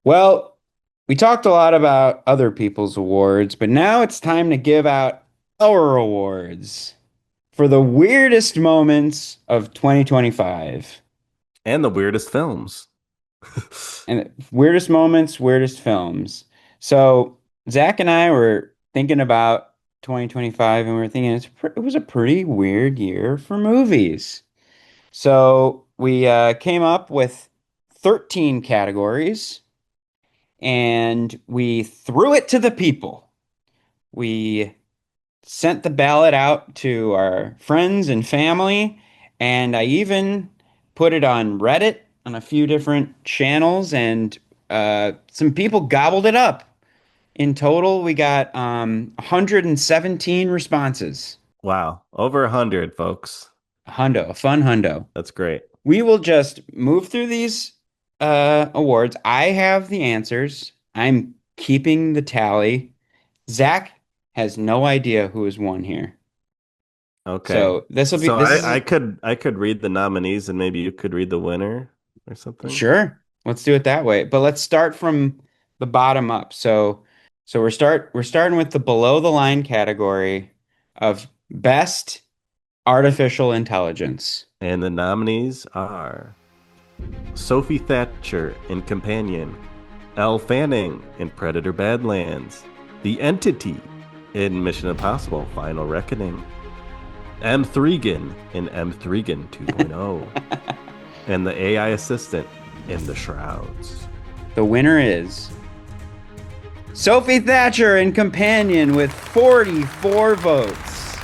Well, we talked a lot about other people's awards, but now it's time to give out our awards for the weirdest moments of 2025. And the weirdest films. And weirdest moments, weirdest films. So, Zach and I were thinking about 2025 and we were thinking it was a pretty weird year for movies. So, we came up with 13 categories and we threw it to the people. We sent the ballot out to our friends and family, and I even put it on Reddit on a few different channels, and some people gobbled it up. In total, we got 117 responses. Wow. Over 100, folks. A fun hundo. That's great. We will just move through these awards. I have the answers. I'm keeping the tally. Zach has no idea who has won here. Okay. So this will be So this I is I could read the nominees and maybe you could read the winner or something. sure. Let's do it that way. But let's start from the bottom up. So we're starting with the below the line category of best artificial intelligence. And the nominees are Sophie Thatcher in Companion, Elle Fanning in Predator Badlands, The Entity in Mission Impossible Final Reckoning, M. Threegan in M. Threegan 2.0, and the AI assistant in The Shrouds. The winner is Sophie Thatcher in Companion with 44 votes.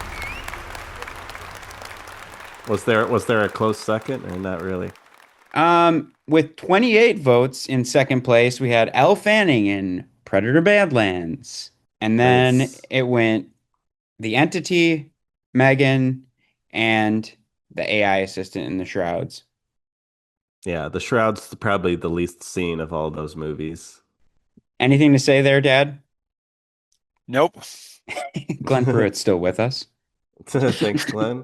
Was there a close second or not really? With 28 votes in second place, we had Elle Fanning in Predator Badlands. And then Nice. it went The Entity, Megan, and the AI assistant in the Shrouds. Yeah, The Shroud's probably the least seen of all those movies. Anything to say there, Dad? Nope. Glenn Pruitt's still with us. Thanks, Glenn.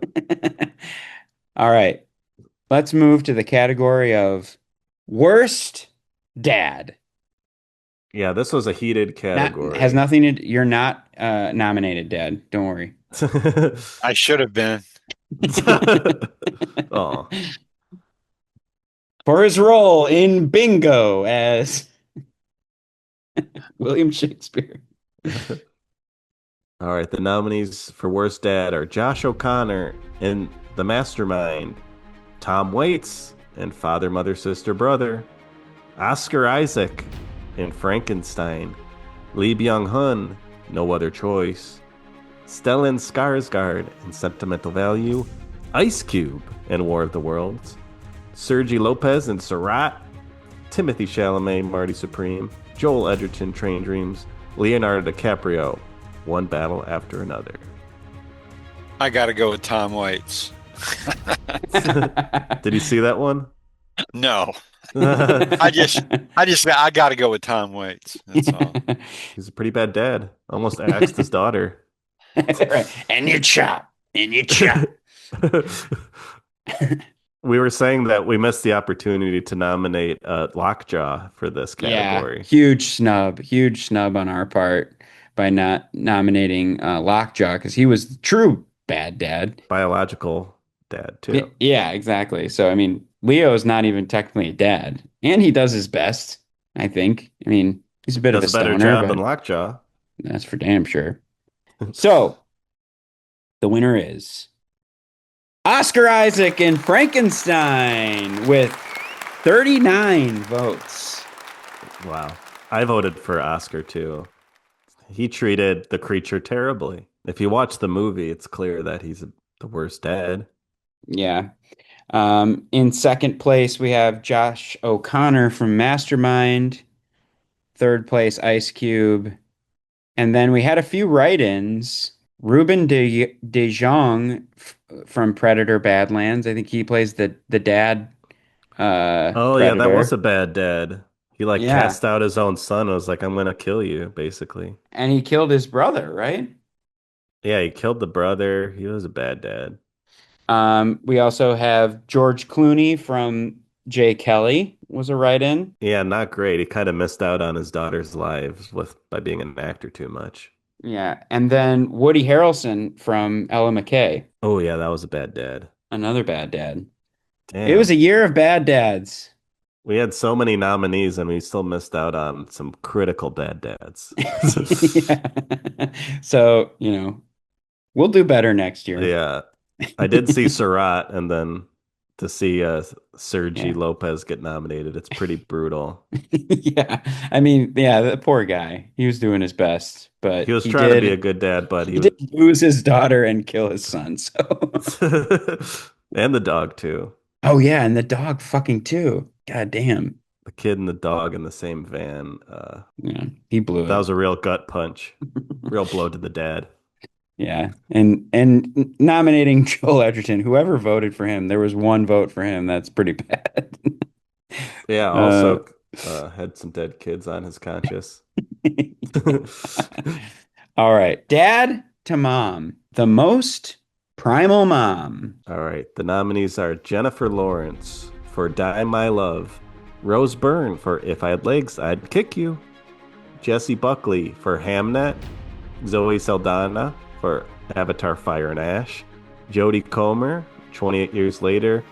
All right. Let's move to the category of worst dad. Yeah, this was a heated Not has category. nothing to you're not nominated, Dad. Don't worry. I should have been. Oh, For his role in Bingo as William Shakespeare. all right. The nominees for worst dad are Josh O'Connor in The Mastermind, Tom Waits in Father, Mother, Sister, Brother, Oscar Isaac in Frankenstein, Lee Byung-hun, No Other Choice, Stellan Skarsgård in Sentimental Value, Ice Cube in War of the Worlds, Sergi Lopez in Surat, Timothy Chalamet, Marty Supreme, Joel Edgerton, Train Dreams, Leonardo DiCaprio, One Battle After Another. I got to go with Tom Waits. Did you see that one? No, I got to go with Tom Waits. That's all. He's a pretty bad dad. Almost axed his daughter. Right. And you chop. And you chop. We were saying that we missed the opportunity to nominate Lockjaw for this Yeah, category. huge snub on our part by not nominating Lockjaw because he was the true bad dad. Biological dad, too. Yeah, exactly. So I mean, Leo's not even technically a dad, and he does his best, I think. I mean, he's a bit of Does a a better stoner, job than but Lockjaw. that's for damn sure. So the winner is Oscar Isaac in Frankenstein with 39 votes. Wow. I voted for Oscar, too. He treated the creature terribly. If you watch the movie, it's clear that he's the worst dad. Yeah. In second place, we have Josh O'Connor from Mastermind. Third place, Ice Cube. And then we had a few write-ins. Ruben De Jong from Predator Badlands. I think he plays the dad Oh, yeah, that was Predator. a bad dad. He like Yeah. cast out his own son. And was like, I'm gonna kill you, basically. And he killed his brother, right? Yeah, he killed the brother. He was a bad dad. We also have George Clooney from Jay Kelly was a write-in. Yeah, not great. He kind of missed out on his daughter's lives with by being an actor too much. Yeah. And then Woody Harrelson from Ella McKay, Oh yeah, that was a bad dad. another bad dad. It was Damn. a year of bad dads. We had so many nominees and we still missed out on some critical bad dads. Yeah. So, we'll do better next year. Yeah. I did see Surratt and then to see Sergi Yeah. Lopez get nominated, it's pretty brutal. Yeah. I mean, yeah, the poor guy. He was doing his best, He but was trying to be a good dad, but he did lose his daughter and kill his son. So and the dog too. Oh yeah, and the dog fucking too. God damn. The kid and the dog in the same van. Yeah, he blew That it. was a real gut punch, real blow to the dad. Yeah. And nominating Joel Edgerton, whoever voted for him, there was one vote for him. That's pretty bad. Yeah, Uh also had some dead kids on his conscience. All right. Dad to mom. The most primal mom. All right, the nominees are Jennifer Lawrence for Die My Love, Rose Byrne for If I Had Legs, I'd Kick You, Jessie Buckley for Hamnet, Zoe Saldana for Avatar Fire and Ash, Jodie Comer, 28 Years Later,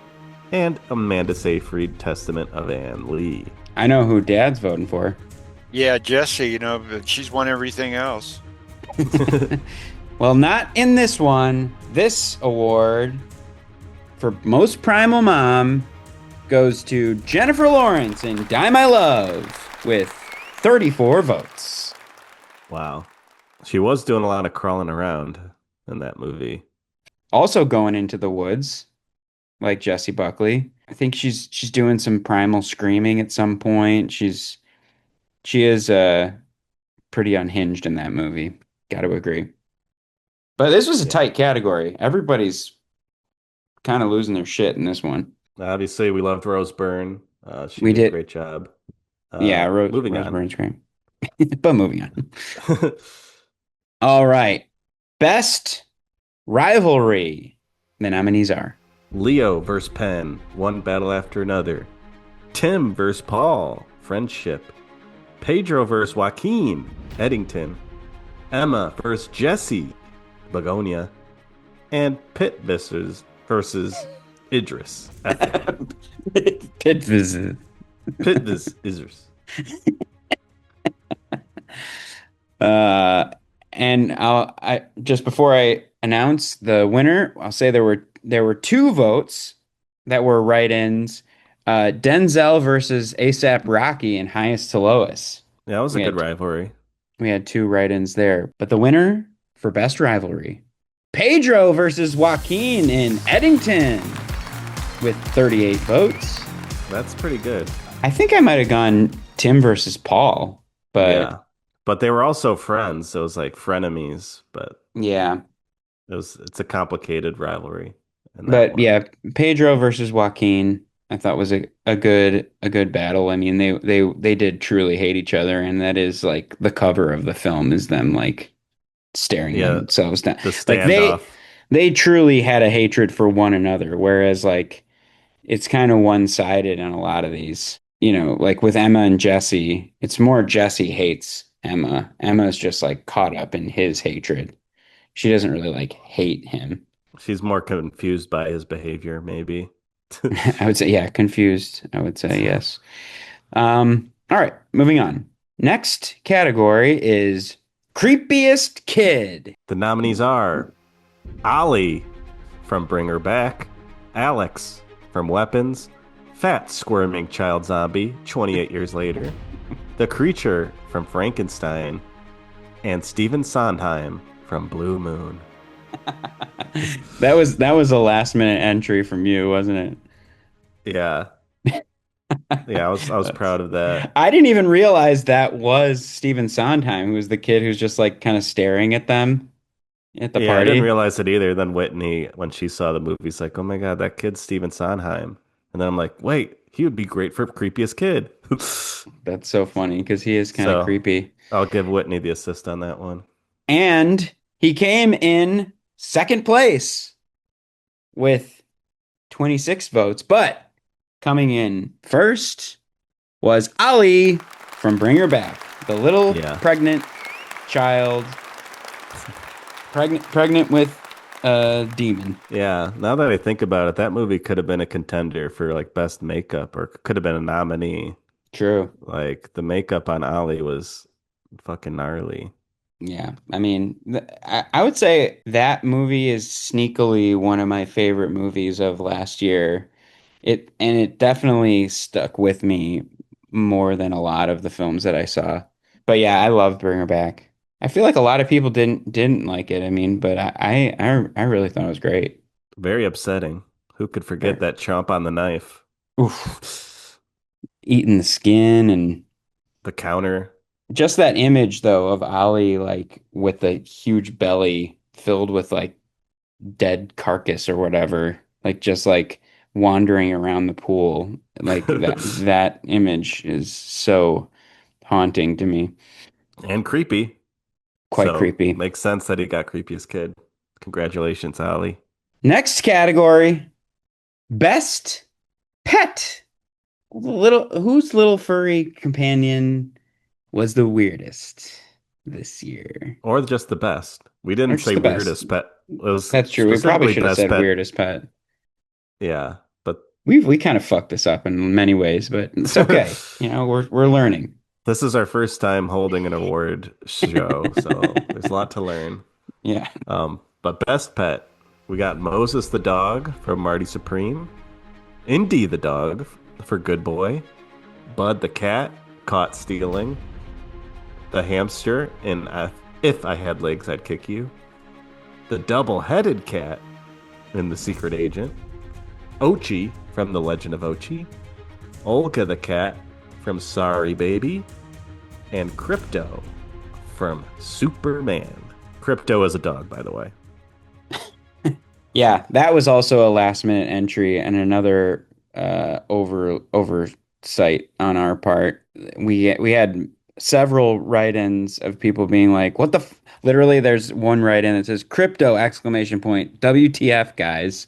and Amanda Seyfried, Testament of Anne Lee. I know who dad's voting for. Yeah, Jesse, but she's won everything else. Well, not in this one. This award for most primal mom goes to Jennifer Lawrence in Die My Love with 34 votes. Wow. She was doing a lot of crawling around in that movie. Also going into the woods, like Jessie Buckley. I think she's doing some primal screaming at some point. She is pretty unhinged in that movie. Got to agree. But this was a Yeah. tight category. Everybody's kind of losing their shit in this one. Obviously, we loved Rose Byrne. She We did a did. great job. Yeah, Moving Rose on. Byrne's great. But moving on. All right. Best rivalry. The nominees are Leo versus Penn, one battle after another. Tim versus Paul, friendship. Pedro versus Joaquin, Eddington. Emma versus Jesse, Begonia. And Pitt versus Idris, Ethan. Pit Visit. Pitt versus Idris. Uh, and I just before I announce the winner, I'll say there were two votes that were write-ins. Denzel versus ASAP Rocky and Highest to Lowest. Yeah, that was a We good had rivalry. we had two write-ins there, but the winner for best rivalry, Pedro versus Joaquin in Eddington, with 38 votes. That's pretty good. I think I might have gone Tim versus Paul, but Yeah. But they were also friends, so it was like frenemies, but yeah. it's a complicated rivalry in that But one. yeah, Pedro versus Joaquin, I thought was a good battle. I mean, they did truly hate each other, and that is like the cover of the film is them like staring Yeah, themselves down. the Like they standoff. they truly had a hatred for one another, whereas like it's kind of one-sided in a lot of these. Like with Emma and Jesse, it's more Jesse hates Emma. Emma's just like caught up in his hatred. She doesn't really like hate him. She's more confused by his behavior, maybe. I would say, yeah, confused. I would say yes. All right, moving on. Next category is Creepiest Kid. The nominees are Ollie from Bring Her Back, Alex from Weapons, Fat Squirming Child Zombie, 28 years later, The Creature from Frankenstein, and Stephen Sondheim from Blue Moon. That was a last minute entry from you, wasn't it? Yeah. Yeah, I was proud of that. I didn't even realize that was Stephen Sondheim, who was the kid who's just like kind of staring at them at the Yeah, I didn't party. realize it either. Then Whitney, when she saw the movie, is like, "Oh my God, that kid's Stephen Sondheim." And then I'm like, "Wait, he would be great for Creepiest Kid." That's so funny because he is kind of So creepy. I'll give Whitney the assist on that one. And he came in second place with 26 votes, but Coming in first was Ali from Bring Her Back, the little Yeah. pregnant child, pregnant with a demon. Yeah. Now that I think about it, that movie could have been a contender for like best makeup or could have been a nominee. True. Like the makeup on Ollie was fucking gnarly. Yeah, I mean, I would say that movie is sneakily one of my favorite movies of last year. It definitely stuck with me more than a lot of the films that I saw. But yeah, I love Bring Her Back. I feel like a lot of people didn't like it. I mean, but I really thought it was great. Very upsetting. Who could forget Very- that chomp on the knife? Oof, eating the skin and The counter. just that image though of Ali like with the huge belly filled with like dead carcass or whatever, like just like wandering around the pool. Like that image is so haunting to me. And creepy. Quite So creepy. makes sense that he got creepiest kid. Congratulations, Ollie. Next category, best pet. Little whose little furry companion was the weirdest this year? Or just the best. We Or didn't just say the best. weirdest pet. It was That's true. We probably specifically should have best said pet. weirdest pet. Yeah. But We kind of fucked this up in many ways, but it's okay. You know, we're learning. this is our first time holding an award show, so there's a lot to learn. Yeah. But best pet, we got Moses the dog from Marty Supreme, Indy the dog for Good Boy, Bud the cat caught stealing, the hamster in If I Had Legs I'd Kick You, the double-headed cat in The Secret Agent, Ochi from The Legend of Ochi, Olga the cat from Sorry Baby, and Crypto from Superman. Crypto is a dog, by the way. Yeah, that was also a last minute entry and another oversight on our part. We had several write-ins of people being like, "What the f-" Literally, there's one write-in that says "crypto!" exclamation point WTF guys.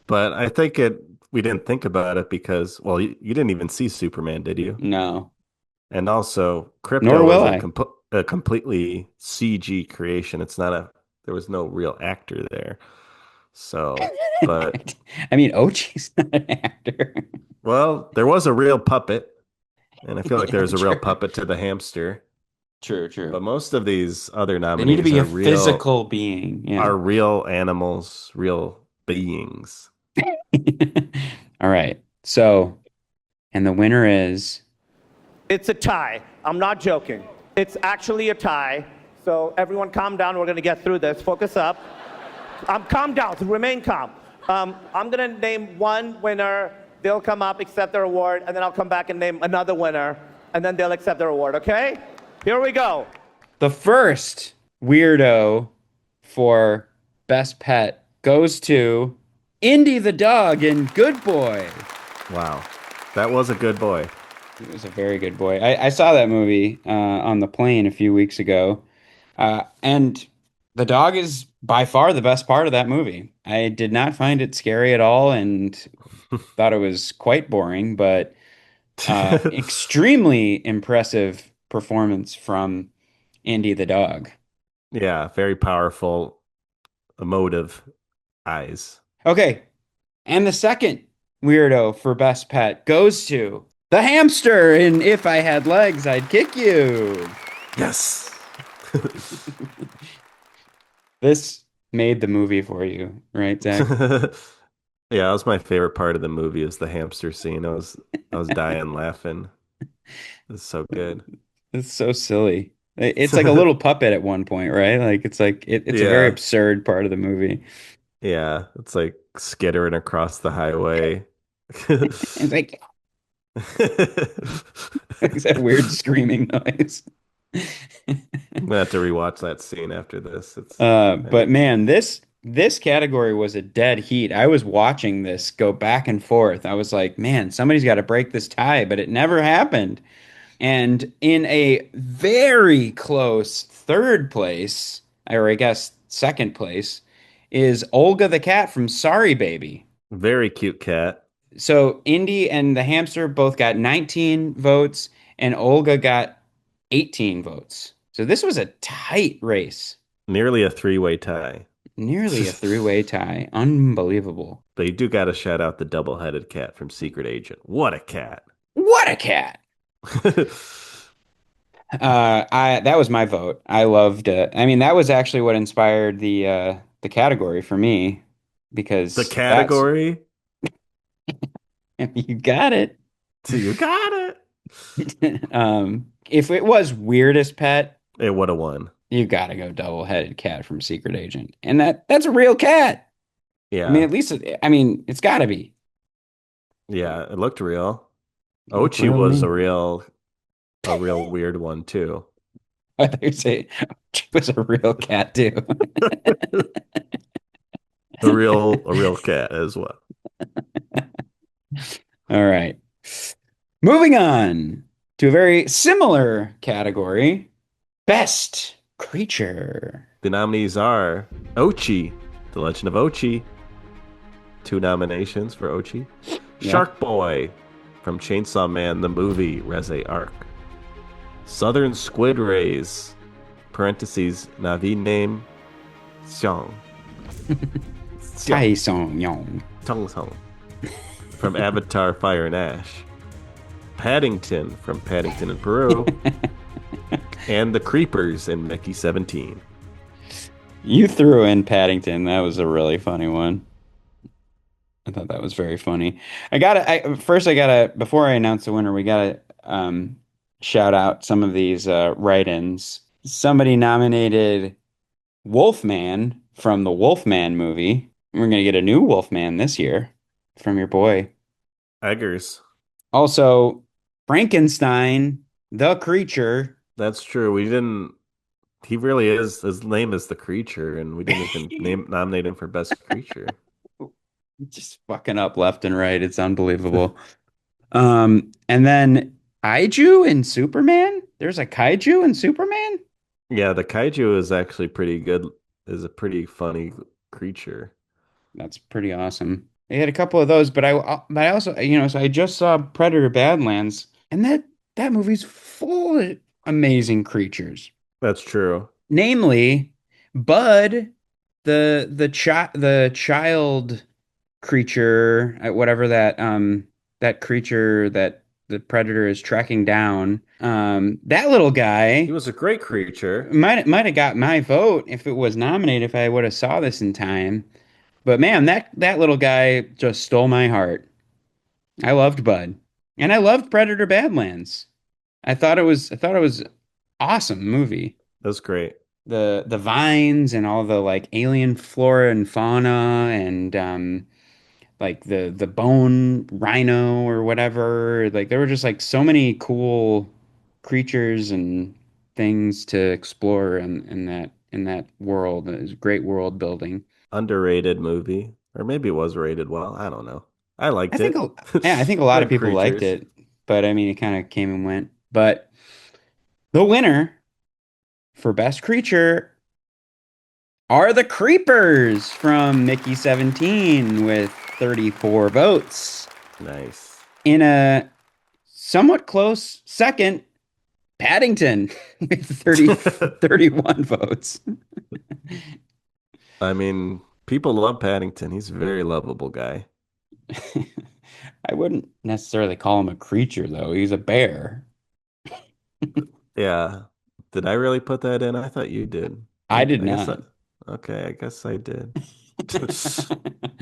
But I think we didn't think about it because, well, you didn't even see Superman, did you? No, And also, nor Crypto will is I. a completely CG creation. It's not there was no real actor there. So, but, I mean, Ochi's not an actor. well, there was a real puppet, and I feel like Yeah, there's a real true. puppet to the hamster. True, But true. most of these other They need to nominees be a physical being. Yeah. are real animals, real beings. All right. So, and the winner is It's a tie. I'm not joking. It's actually a tie. So everyone calm down. We're going to get through this. Focus up. Calm down. Remain calm. I'm going to name one winner. They'll come up, accept their award, and then I'll come back and name another winner, and then they'll accept their award, okay? Here we go. the first weirdo for best pet goes to Indy the dog in Good Boy. Wow. That was a good boy. It was a very good boy. I saw that movie on the plane a few weeks ago. And the dog is by far the best part of that movie. I did not find it scary at all and thought it was quite boring, but extremely impressive performance from Andy the dog. Yeah, very powerful, emotive eyes. Okay, and the second weirdo for best pet goes to the hamster in If I Had Legs, I'd Kick You. Yes. This made the movie for you, right, Zach? Yeah, that was my favorite part of the movie is the hamster scene. I was dying laughing. It's so good. It's so silly. It's like a little puppet at one point, right? Like it's a very Yeah. absurd part of the movie. Yeah. It's like skittering across the highway. It's like it's that weird screaming noise. I'm gonna have to rewatch that scene after this. I But need man, this category was a dead heat. I was watching this go back and forth. I was like, man, somebody's got to break this tie, but it never happened. And in a very close third place, or I guess second place, is Olga the cat from Sorry Baby. very cute cat. So Indy and the hamster both got 19 votes, and Olga got 18 votes. So this was a tight race, Nearly a three-way tie. nearly a three-way tie. Unbelievable. But you do got to shout out the double-headed cat from Secret Agent. What a cat. What a cat! I that was my vote. I loved it. I mean, that was actually what inspired the category for me The because that's category. you got it. So you got it. If it was weirdest pet, It would have won. you gotta go double-headed cat from Secret Agent, and that's a real cat. I mean, Yeah. at least I mean, it's gotta be. Yeah, it looked real. Look Ochi real to was me. a real weird one too. I thought you say she was a real cat too. A real cat as well. All right. Moving on to a very similar category. Best creature. The nominees are Ochi, The Legend of Ochi, two nominations for Ochi. Yeah. Shark Boy from Chainsaw Man, the movie, Reze Arc. Southern Squid Rays, parentheses, Navi name, Xiong. Xiong. Tai Song Yong. Tong Tong. From Avatar Fire and Ash. Paddington from Paddington in Peru. And the Creepers in Mickey 17. You threw in Paddington. That was a really funny one. I thought that was very funny. Before I announce the winner, we gotta shout out some of these write-ins. Somebody nominated Wolfman from the Wolfman movie. We're gonna get a new Wolfman this year from your boy. Eggers. Also, Frankenstein, the creature. That's true. We didn't. He really is. His name is the creature, and we didn't even nominate him for best creature. Just fucking up left and right. It's unbelievable. And then Kaiju in Superman. There's a Kaiju in Superman. Yeah, the kaiju is actually pretty good. Is a pretty funny creature. That's pretty awesome. They had a couple of those, but I also, so I just saw Predator Badlands, and that movie's full of amazing creatures. That's true. Namely, Bud, the child creature, whatever that creature that the predator is tracking down. That little He guy was a great creature. might have got my vote if it was nominated if I would have saw this in time. But man, that little guy just stole my heart. I loved Bud, and I loved Predator Badlands. I thought it was awesome movie. That's great. The vines and all the like alien flora and fauna and like the bone rhino or whatever. Like there were just like so many cool creatures and things to explore in that world. It was great world building. Underrated movie, or maybe it was rated well. I don't know. I I liked think it. a, yeah, I think a lot of Good people liked creatures. it, but I mean it kind of came and went. But the winner for best creature are the Creepers from Mickey 17 with 34 votes. Nice. In a somewhat close second, Paddington with 31 votes. I mean, people love Paddington. He's a very lovable guy. I wouldn't necessarily call him a creature, though. He's a bear. Yeah. Did I really put that in? I thought you did. I did I guess not. okay, I guess I did.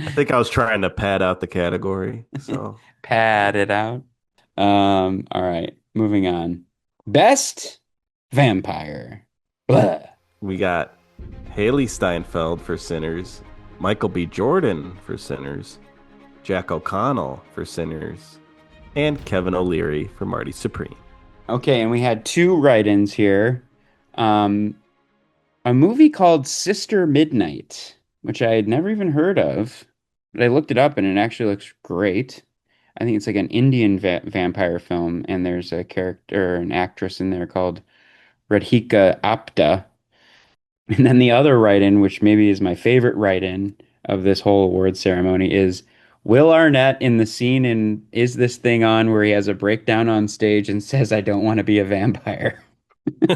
I think I was trying to pad out the category. So Pad it out. All right, moving on. Best vampire. Blah. we got Haley Steinfeld for Sinners, Michael B. Jordan for Sinners, Jack O'Connell for Sinners, and Kevin O'Leary for Marty Supreme. Okay, and we had two write-ins here. Um, a movie called Sister Midnight, which I had never even heard of, but I looked it up and it actually looks great. I think it's like an Indian vampire film, and there's a character, an actress in there called Radhika Apte. And then the other write-in, which maybe is my favorite write-in of this whole award ceremony, is Will Arnett in the scene in Is This Thing On where he has a breakdown on stage and says, I don't want to be a vampire. I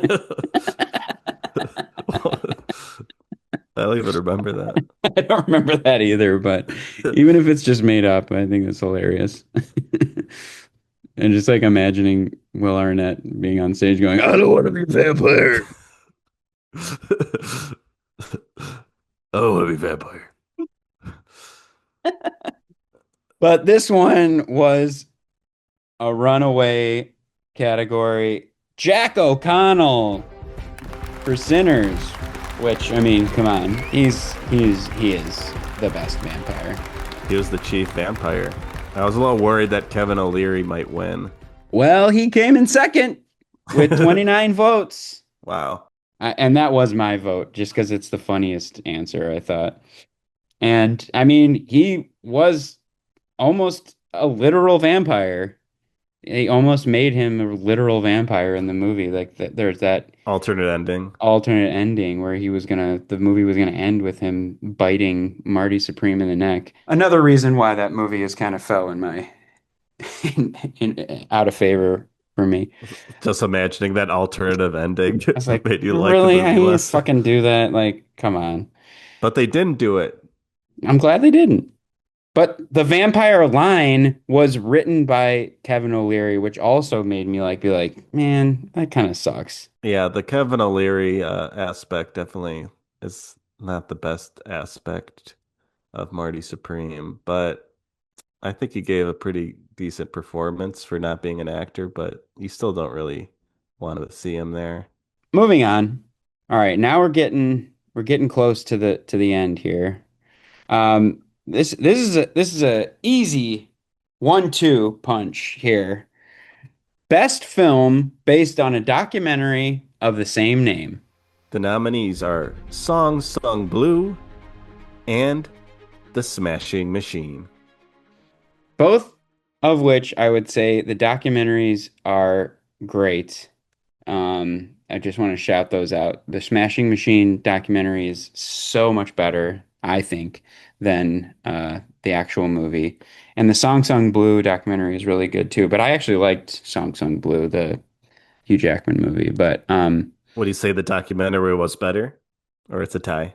don't even remember that. I don't remember that either, but even if it's just made up, I think it's hilarious. And just like imagining Will Arnett being on stage going, I don't want to be a vampire. Oh, what a vampire. But this one was a runaway category. Jack O'Connell for Sinners, which I mean, come on, he is the best vampire. He was the chief vampire. I was a little worried that Kevin O'Leary might win. Well, he came in second with 29 votes. Wow. And that was my vote, just because it's the funniest answer, I thought. And I mean, he was almost a literal vampire. They almost made him a literal vampire in the movie. Like there's that Alternate ending. alternate ending where the movie was gonna end with him biting Marty Supreme in the neck. Another reason why that movie has kind of fell in my out of favor for me. Just imagining that alternative ending I was like, made you like the really? I movie need to less. fucking do that? Like, come on. But they didn't do it. I'm glad they didn't. But the vampire line was written by Kevin O'Leary, which also made me like be like, man, that kind of sucks. Yeah, the Kevin O'Leary aspect definitely is not the best aspect of Marty Supreme, but I think he gave a pretty decent performance for not being an actor, but you still don't really want to see him there. Moving on. All right, now we're getting close to the end here. This is a easy 1-2 punch here. Best film based on a documentary of the same name. The nominees are Song Sung Blue and The Smashing Machine. Both of which I would say the documentaries are great. I just want to shout those out. The Smashing Machine documentary is so much better, I think, than the actual movie. And the Song Sung Blue documentary is really good too. But I actually liked Song Sung Blue, the Hugh Jackman movie. But Would you say the documentary was better, or it's a tie?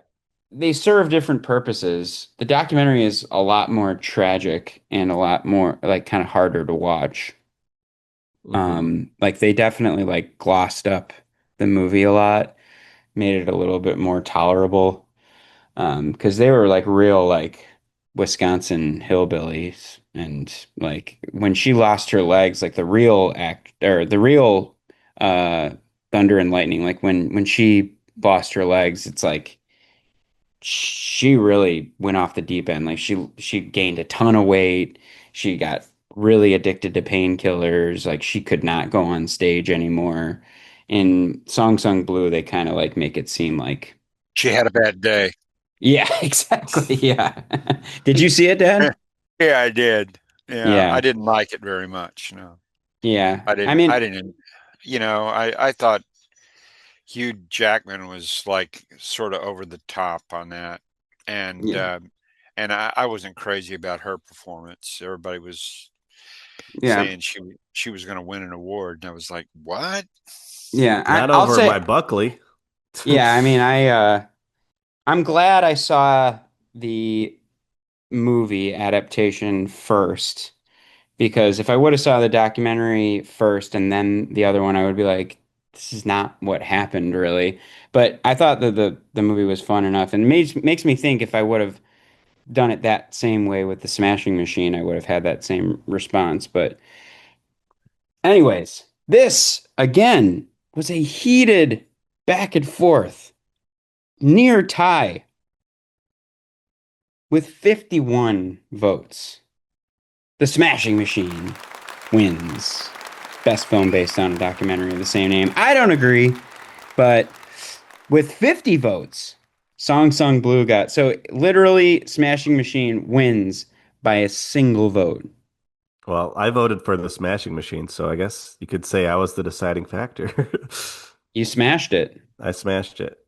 they serve different purposes. The documentary is a lot more tragic and a lot more like kind of harder to watch. Hmm. Like they definitely like glossed up the movie a lot, made it a little bit more tolerable. Because they were like real like Wisconsin hillbillies, and like when she lost her legs, like the real act or the real uh Thunder and Lightning, like when she lost her legs, it's like she really went off the deep end. Like she gained a ton of weight. She got really addicted to painkillers. Like she could not go on stage anymore. In Song Sung Blue, they kind of like make it seem like, She had a bad day. yeah, exactly. Yeah. Did you see it, Dad? Yeah, I did. Yeah, I Yeah. didn't like it very much. No, Yeah. I I didn't. I mean, didn't. I thought Hugh Jackman was like sort of over the top on that, and yeah. I wasn't crazy about her performance. Everybody was Yeah. saying she was going to win an award, and I was like, what? Yeah. Not I'll over my say, Buckley. yeah, I mean, I'm glad I saw the movie adaptation first. Because if I would have saw the documentary first and then the other one, I would be like, this is not what happened really. But I thought that the movie was fun enough, and makes me think if I would have done it that same way with the Smashing Machine, I would have had that same response. But anyways, this again was a heated back and forth, near tie with 51 votes. The Smashing Machine wins. Best film based on a documentary of the same name. I don't agree, but with 50 votes, Song Sung Blue got so literally Smashing Machine wins by a single vote. Well, I voted for the Smashing Machine, so I guess you could say I was the deciding factor. You smashed it. I smashed it.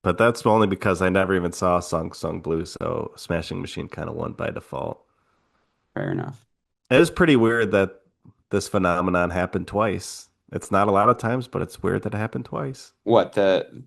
But that's only because I never even saw Song Sung Blue, so Smashing Machine kind of won by default. Fair enough. It is pretty weird that this phenomenon happened twice. It's not a lot of times, but it's weird that it happened twice. What the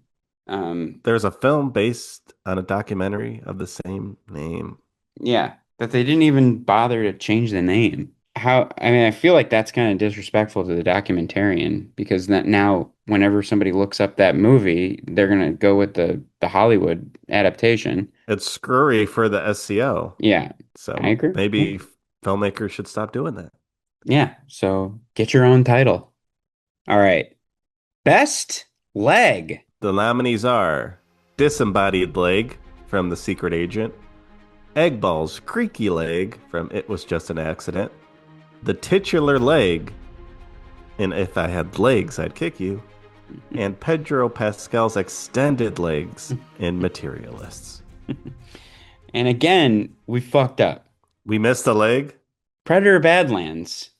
um There's a film based on a documentary of the same name. yeah, that they didn't even bother to change the name. How, I mean, I feel like that's kind of disrespectful to the documentarian because that now whenever somebody looks up that movie, they're gonna go with the Hollywood adaptation. It's screwy for the SEO. Yeah, I So agree. Yeah. maybe filmmakers should stop doing that. Yeah, so get your own title. All right. Best leg. The nominees are Disembodied Leg from The Secret Agent, Eggball's Creaky Leg from It Was Just an Accident, The Titular Leg in If I Had Legs, I'd Kick You, and Pedro Pascal's Extended Legs in Materialists. And again, we fucked up. We missed a leg? Predator Badlands.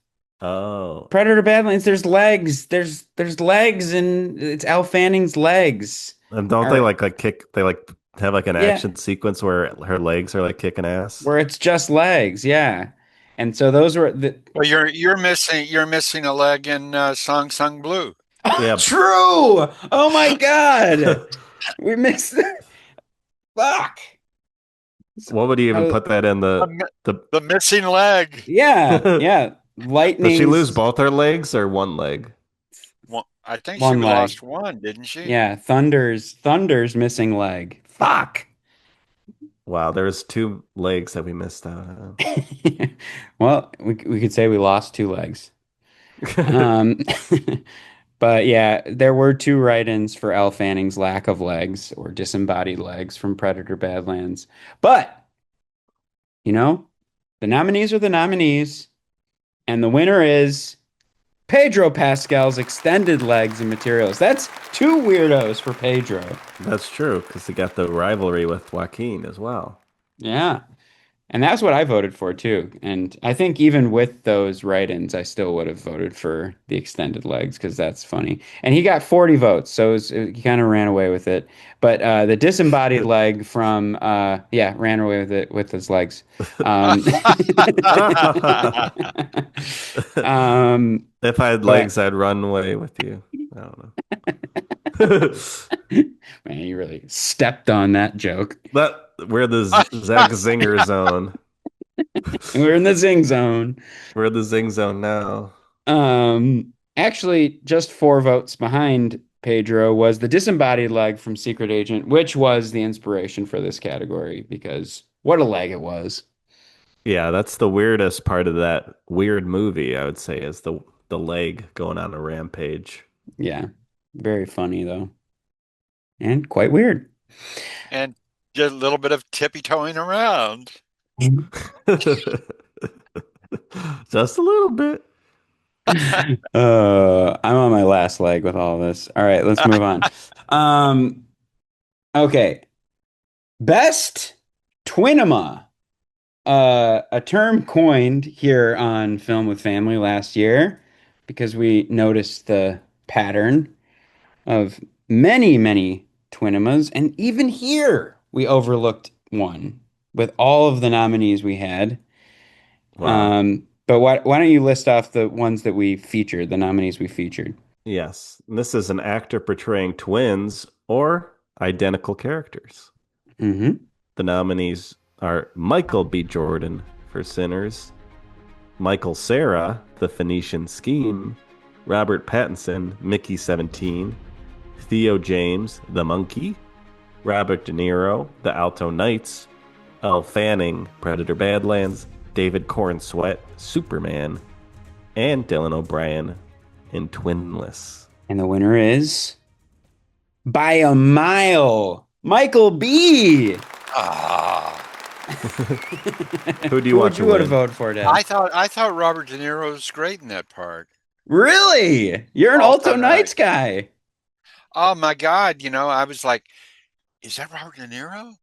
Oh. Predator Badlands, there's legs. There's legs and it's Al Fanning's legs. And don't All they right. like kick they like have like an Yeah, action sequence where her legs are like kicking ass? where it's just legs, yeah. And so those were the Well, you're missing a leg in Song Sung Blue. Yeah. true. Oh my God. We missed fuck. What would you even put that in The, the the missing leg. Yeah, yeah. Does she lose Lightning's both her legs or one leg? Well, I think she one leg. lost one, didn't she? Yeah, Thunder's missing leg. Fuck. Wow, there's two legs that we missed out Well, we could say we lost two legs. on. Um, but yeah, there were two write-ins for Elle Fanning's lack of legs or disembodied legs from Predator Badlands. But, you know, the nominees are the nominees, and the winner is Pedro Pascal's extended legs and materials. That's two weirdos for Pedro. That's true, because they got the rivalry with Joaquin as well. Yeah. And that's what I voted for too. And I think even with those write-ins, I still would have voted for the extended legs because that's funny. And he got 40 votes, so he kind of ran away with it. But the disembodied leg from yeah, ran away with it with his legs. Um, If I had but legs, I'd run away with you. I don't know. man, you really stepped on that joke. But we're the Zach Zinger zone. We're in the zing zone. We're the Zing zone now. Actually, just 4 votes behind Pedro was the disembodied leg from Secret Agent, which was the inspiration for this category because what a leg it was. Yeah, that's the weirdest part of that weird movie, I would say, is the leg going on a rampage. Yeah, very funny though, and quite weird. And just a little bit of tippy toeing around. Just a little bit. I'm on my last leg with all this. All right, let's move on. Okay, best Twinema. A term coined here on Film with Family last year because we noticed the pattern of many, many Twinemas, and even here we overlooked one with all of the nominees we had. Wow. But why don't you list off the ones that we featured, the nominees we featured? Yes. This is an actor portraying twins or identical characters. Mm-hmm. The nominees are Michael B. Jordan for Sinners, Michael Cera, The Phoenician Scheme, Robert Pattinson, Mickey 17, Theo James, The Monkey, Robert De Niro, The Alto Knights, Elle Fanning, Predator Badlands, David Cornsweet, Superman, and Dylan O'Brien in Twinless. And the winner is by a mile, Michael B. Ah, Who do you want to Who would have win? voted for, Dad? I thought Robert De Niro was great in that part. Really? You're an Alto Alto Knights Knights. guy. Oh my God! I was like, is that Robert De Niro?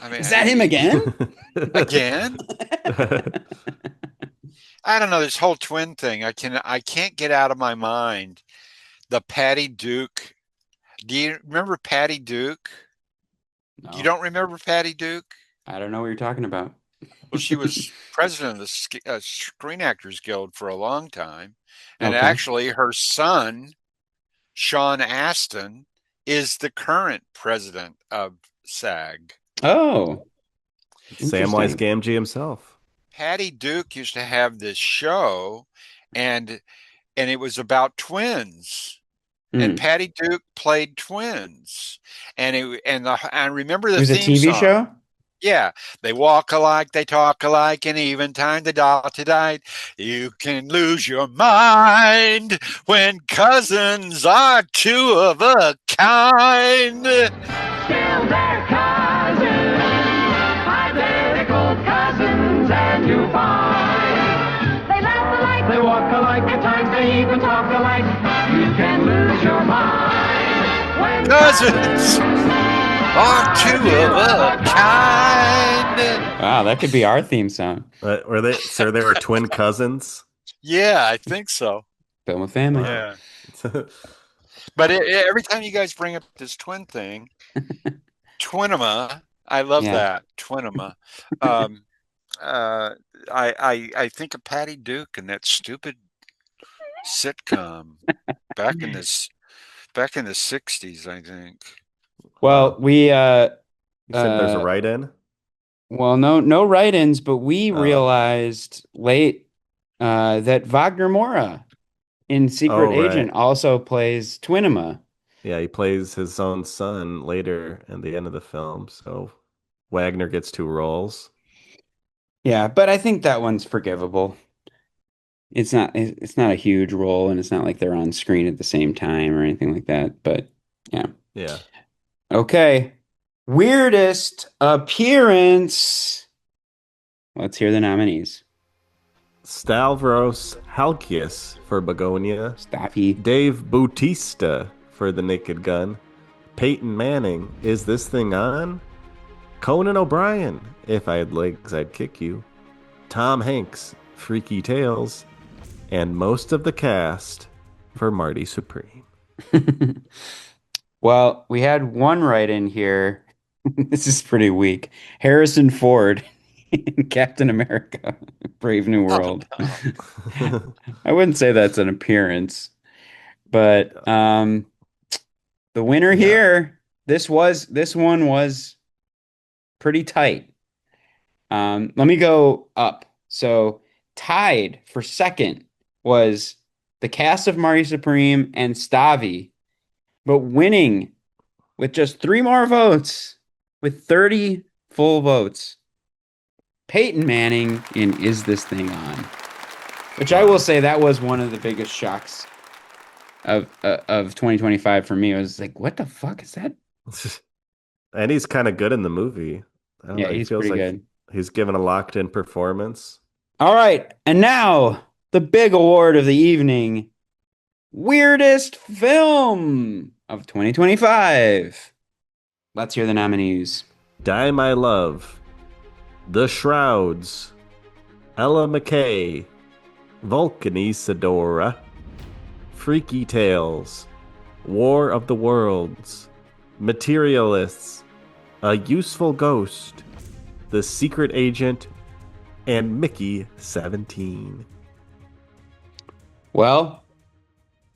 I mean, Is that him again? again? I don't know this whole twin thing. I can't get out of my mind the Patty Duke. Do you remember Patty Duke? No, You don't remember Patty Duke? I don't know what you're talking about. Well, she was president of the Screen Actors Guild for a long time, and Okay. actually, her son, Sean Astin, is the current president of SAG. Oh, Samwise interesting. Gamgee himself. Patty Duke used to have this show, and it was about twins. And Hmm. Patty Duke played twins, I remember It the was a theme TV song. show? Yeah, they walk alike, they talk alike, and even time the dot to die. You can lose your mind when cousins are two of a kind. Still they're cousins, identical cousins, and you find they laugh alike, they walk alike, at times they even talk alike. You can lose your mind when Cousins are two of a kind. Wow, that could be our theme song. Were they? So they were twin cousins. Yeah, I think so. Film with family. Yeah. But every time you guys bring up this twin thing, Twinema, I love Yeah. that Twinema. Um, I think of Patty Duke and that stupid sitcom back in this back in the '60s, I think. Well, Wow. we You said there's a uh write-in. well, no write-ins, but we Oh, realized late that Wagner Moura in Secret oh, Agent right. also plays Twinema. Yeah, he plays his own son later in the end of the film. So Wagner gets two roles. Yeah, but I think that one's forgivable. It's not a huge role and it's not like they're on screen at the same time or anything like that, but yeah. Yeah. Okay. Weirdest appearance. Let's hear the nominees. Stavros Halkias for Begonia. Staffy. Dave Bautista for The Naked Gun. Peyton Manning, Is This Thing On? Conan O'Brien, If I Had Legs, I'd Kick You. Tom Hanks, Freaky Tales. And most of the cast for Marty Supreme. Well, we had one right in here. This is pretty weak. Harrison Ford in Captain America, Brave New Oh, World. no. I wouldn't say that's an appearance, but the winner Yeah. here, this one was pretty tight. Let me go up. So tied for second was the cast of Marty Supreme and Stavi, but winning with just three more votes, with 30 full votes, Peyton Manning in Is This Thing On? Which I will say that was one of the biggest shocks of 2025 for me. I was like, what the fuck is that? And he's kind of good in the movie. I don't Yeah, know. He he's feels pretty like good. he's given a locked in performance. All right, and now the big award of the evening, weirdest film of 2025. Let's hear the nominees. Die My Love. The Shrouds. Ella McKay. Vulcanisadora. Freaky Tales. War of the Worlds. Materialists. A Useful Ghost. The Secret Agent. And Mickey 17. Well,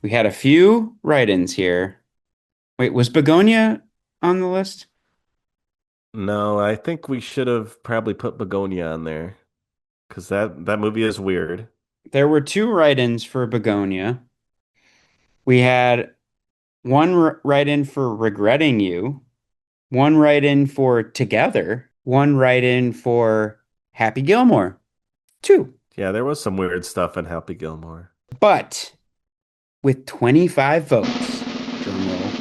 we had a few write-ins here. Wait, was Begonia on the list? No, I think we should have probably put Begonia on there. Because that movie is weird. There were two write-ins for Begonia. We had one write-in for Regretting You, one write-in for Together, one write-in for Happy Gilmore. Two. Yeah, there was some weird stuff in Happy Gilmore. But with 25 votes, drum roll,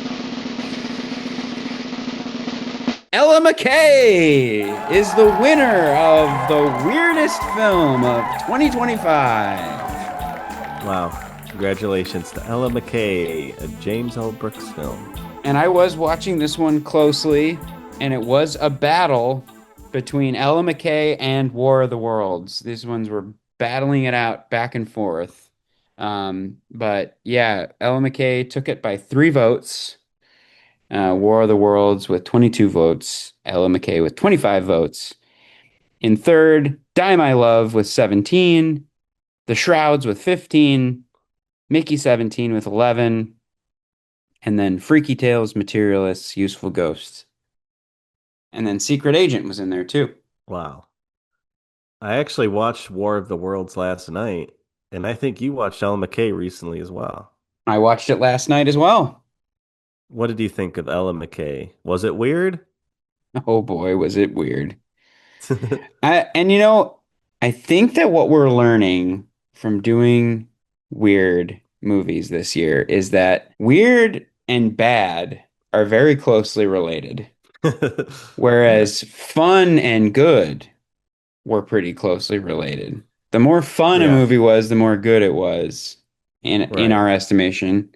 Ella McKay is the winner of the weirdest film of 2025. Wow. Congratulations to Ella McKay, a James L. Brooks film. And I was watching this one closely, and it was a battle between Ella McKay and War of the Worlds. These ones were battling it out back and forth. But yeah, Ella McKay took it by 3 votes. War of the Worlds with 22 votes. Ella McKay with 25 votes. In third, Die My Love with 17, The Shrouds with 15, Mickey 17 with 11, and then Freaky Tales, Materialists, Useful Ghosts. And then Secret Agent was in there too. Wow. I actually watched War of the Worlds last night, and I think you watched Ellen McKay recently as well. I watched it last night as well. What did you think of Ellen McKay? Was it weird? Oh boy, was it weird. And I think that what we're learning from doing weird movies this year is that weird and bad are very closely related, whereas fun and good were pretty closely related. The more fun a Yeah, movie was, the more good it was in right. our estimation.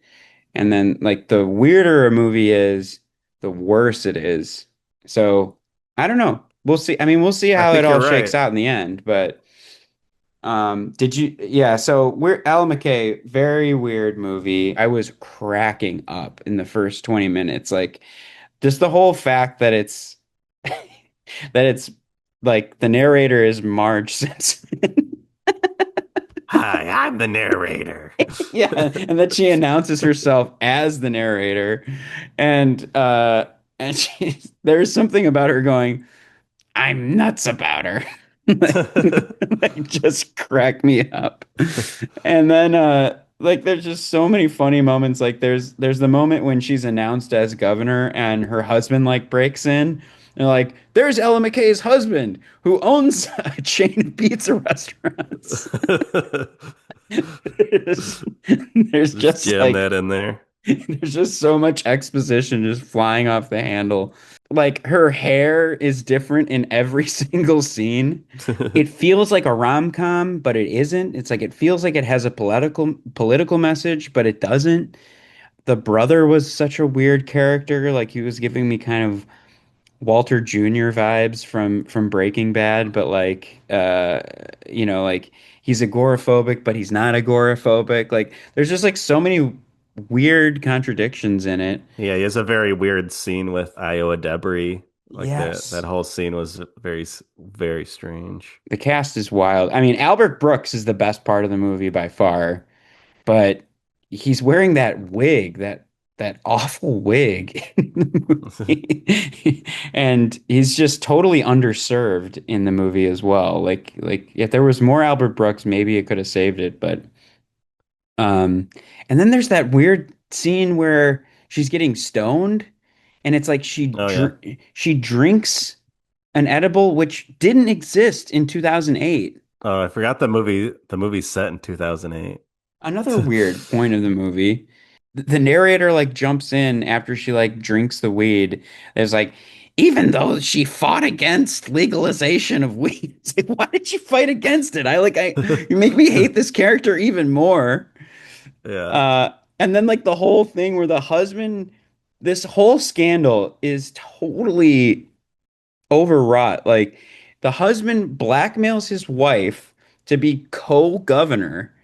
And then like the weirder a movie is, the worse it is. So I don't know. We'll see. I mean, we'll see I how it think all you're shakes right. out in the end. But did you? Yeah. So we're Al McKay, very weird movie. I was cracking up in the first 20 minutes. Like just the whole fact that it's that it's like the narrator is Marge Simpson. Hi, I'm the narrator. Yeah, and that she announces herself as the narrator, and there's something about her going, "I'm nuts about her," like just crack me up. And then like there's just so many funny moments. Like there's the moment when she's announced as governor and her husband like breaks in. And like, there's Ella McKay's husband who owns a chain of pizza restaurants. there's, there's Just just jam like that in there. there's just so much exposition just flying off the handle. Like her hair is different in every single scene. It feels like a rom-com, but it isn't. It's like it feels like it has a political message, but it doesn't. The brother was such a weird character. Like he was giving me kind of Walter Jr. vibes from Breaking Bad, but like like he's agoraphobic, but he's not agoraphobic. Like there's just like so many weird contradictions in it. Yeah, he has a very weird scene with Iowa Debris. Like that Yes. whole scene was very strange. The cast is wild. I mean, Albert Brooks is the best part of the movie by far, but he's wearing that wig, that awful wig in the movie. And he's just totally underserved in the movie as well. Like if there was more Albert Brooks, maybe it could have saved it, but um and then there's that weird scene where she's getting stoned and it's like Oh yeah. she drinks an edible which didn't exist in 2008. Oh, I forgot the movie's set in 2008. Another weird point of the movie. The narrator like jumps in after she like drinks the weed. There's like, even though she fought against legalization of weed, it's like, why did she fight against it? You make me hate this character even more. Yeah. And then like the whole thing where the husband, this whole scandal is totally overwrought. Like the husband blackmails his wife to be co-governor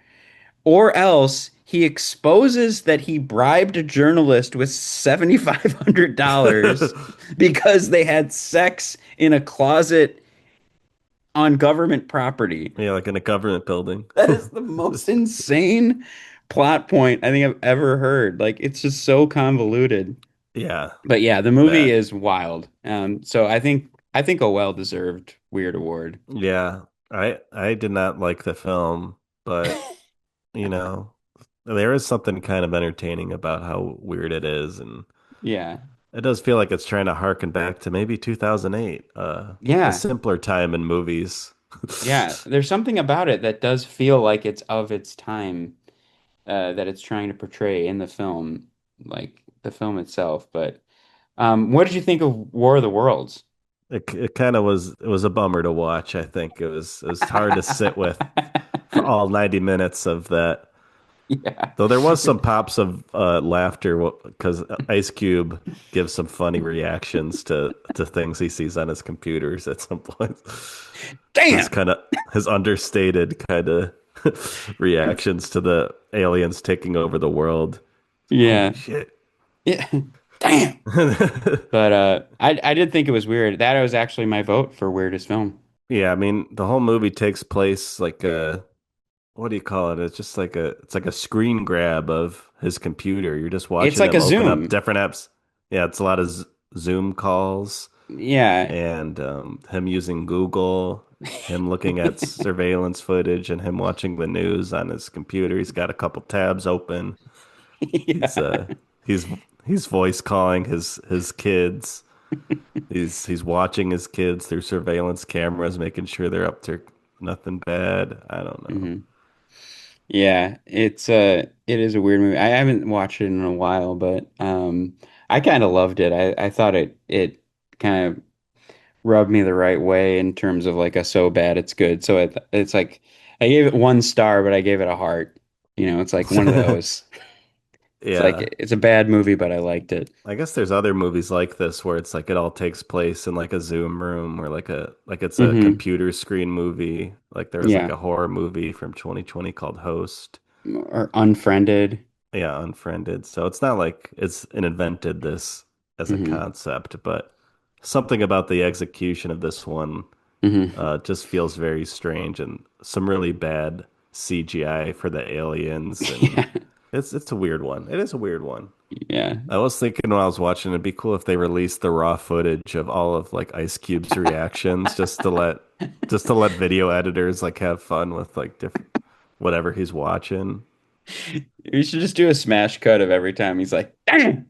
or else he exposes that he bribed a journalist with $7,500 because they had sex in a closet on government property. Yeah, like in a government building. That is the most insane plot point I think I've ever heard. Like it's just so convoluted. Yeah, But yeah, the movie bad. is wild. So I think a well-deserved Weird Award. Yeah, I did not like the film, but you know, there is something kind of entertaining about how weird it is, and Yeah. it does feel like it's trying to harken back to maybe 2008, a Yeah. simpler time in movies. Yeah. There's something about it that does feel like it's of its time. That it's trying to portray in the film, like the film itself. But what did you think of War of the Worlds? It kind of was it was a bummer to watch. I think it was hard to sit with for all 90 minutes of that. Yeah. Though there was some pops of laughter because Ice Cube gives some funny reactions to things he sees on his computers at some point. His Damn. kind of his understated kind of reactions to the aliens taking over the world. Holy Yeah. shit. Yeah. Damn. But I did think it was weird. That was actually my vote for weirdest film. Yeah, I mean, the whole movie takes place like a what do you call it? It's just like a screen grab of his computer. You're just It's watching like him a open up Zoom. different apps. Yeah, it's a lot of Zoom calls Yeah. and him using Google, him looking at surveillance footage, and him watching the news on his computer. He's got a couple tabs open. He's Yeah. he's he's voice calling his kids. He's watching his kids through surveillance cameras, making sure they're up to nothing bad. I don't know. hmm Yeah, it is a weird movie. I haven't watched it in a while, but I kind of loved it. I thought it kind of rubbed me the right way in terms of like a so bad it's good. So it's like I gave it 1 star, but I gave it a heart. It's like one of those. It's like Yeah. it's a bad movie, but I liked it. I guess there's other movies like this where it's like it all takes place in like a Zoom room or like it's a hmm computer screen movie. Like there was like Yeah. a horror movie from 2020 called Host. Or Unfriended. Yeah, Unfriended. So it's not like it's invented this as a hmm concept, but something about the execution of this one hmm just feels very strange and some really bad CGI for the aliens and Yeah. it's a weird one. It is a weird one. Yeah. I was thinking when I was watching, it'd be cool if they released the raw footage of all of like Ice Cube's reactions, just to let video editors like have fun with like different whatever he's watching. We should just do a smash cut of every time he's like, "Damn,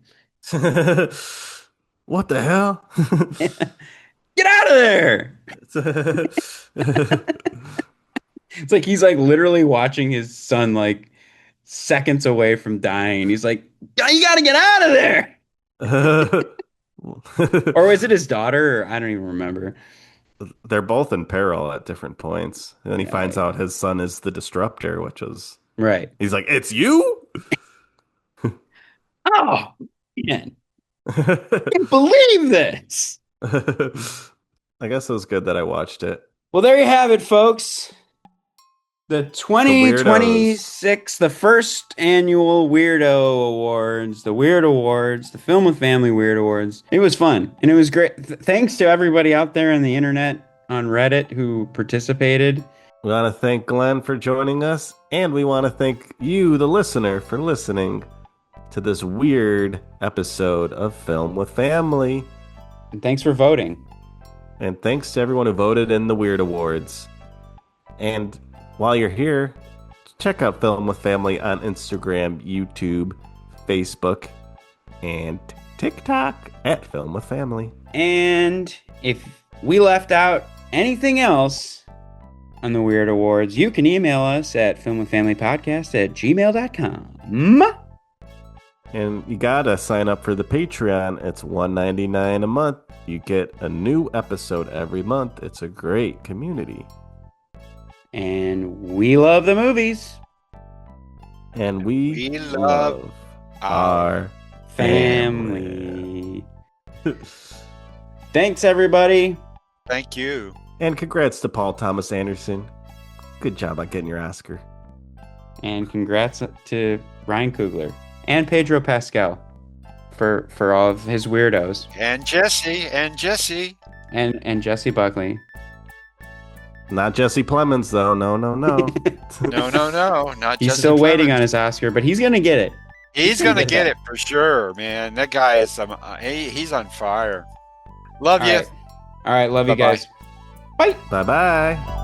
What the hell? get out of there!" It's like he's like literally watching his son like seconds away from dying. He's like, you gotta get out of there. Or was it his daughter? Or I don't even remember. They're both in peril at different points. And then he Yeah, finds out his son is the disruptor, which is right. he's like, "It's you?" Oh, man. I can't believe this. I guess it was good that I watched it. Well, there you have it, folks. The The Weirdos. 2026, the first annual Weirdo Awards, the Weird Awards, the Film with Family Weird Awards. It was fun and it was great. Thanks to everybody out there on the internet, on Reddit, who participated. We want to thank Glenn for joining us, and we want to thank you, the listener, for listening to this weird episode of Film with Family. And thanks for voting. And thanks to everyone who voted in the Weird Awards. And while you're here, check out Film with Family on Instagram, YouTube, Facebook, and TikTok at Film with Family. And if we left out anything else on the Weird Awards, you can email us at filmwithfamilypodcast@gmail.com. And you gotta sign up for the Patreon. It's $1.99 a month. You get a new episode every month. It's a great community. And we love the movies. And we We love love our Family. Thanks, everybody. Thank you. And congrats to Paul Thomas Anderson. Good job on getting your Oscar. And congrats to Ryan Coogler and Pedro Pascal for all of his weirdos. And Jesse. And Jesse Buckley. Not Jesse Plemons, though. No, no, no. No. Not He's Jesse still waiting Plemons. on his Oscar, but he's gonna get it. He's gonna get it for sure, man. That guy is he's on fire. Love you. All right, love you Bye-bye. guys. Bye. Bye bye.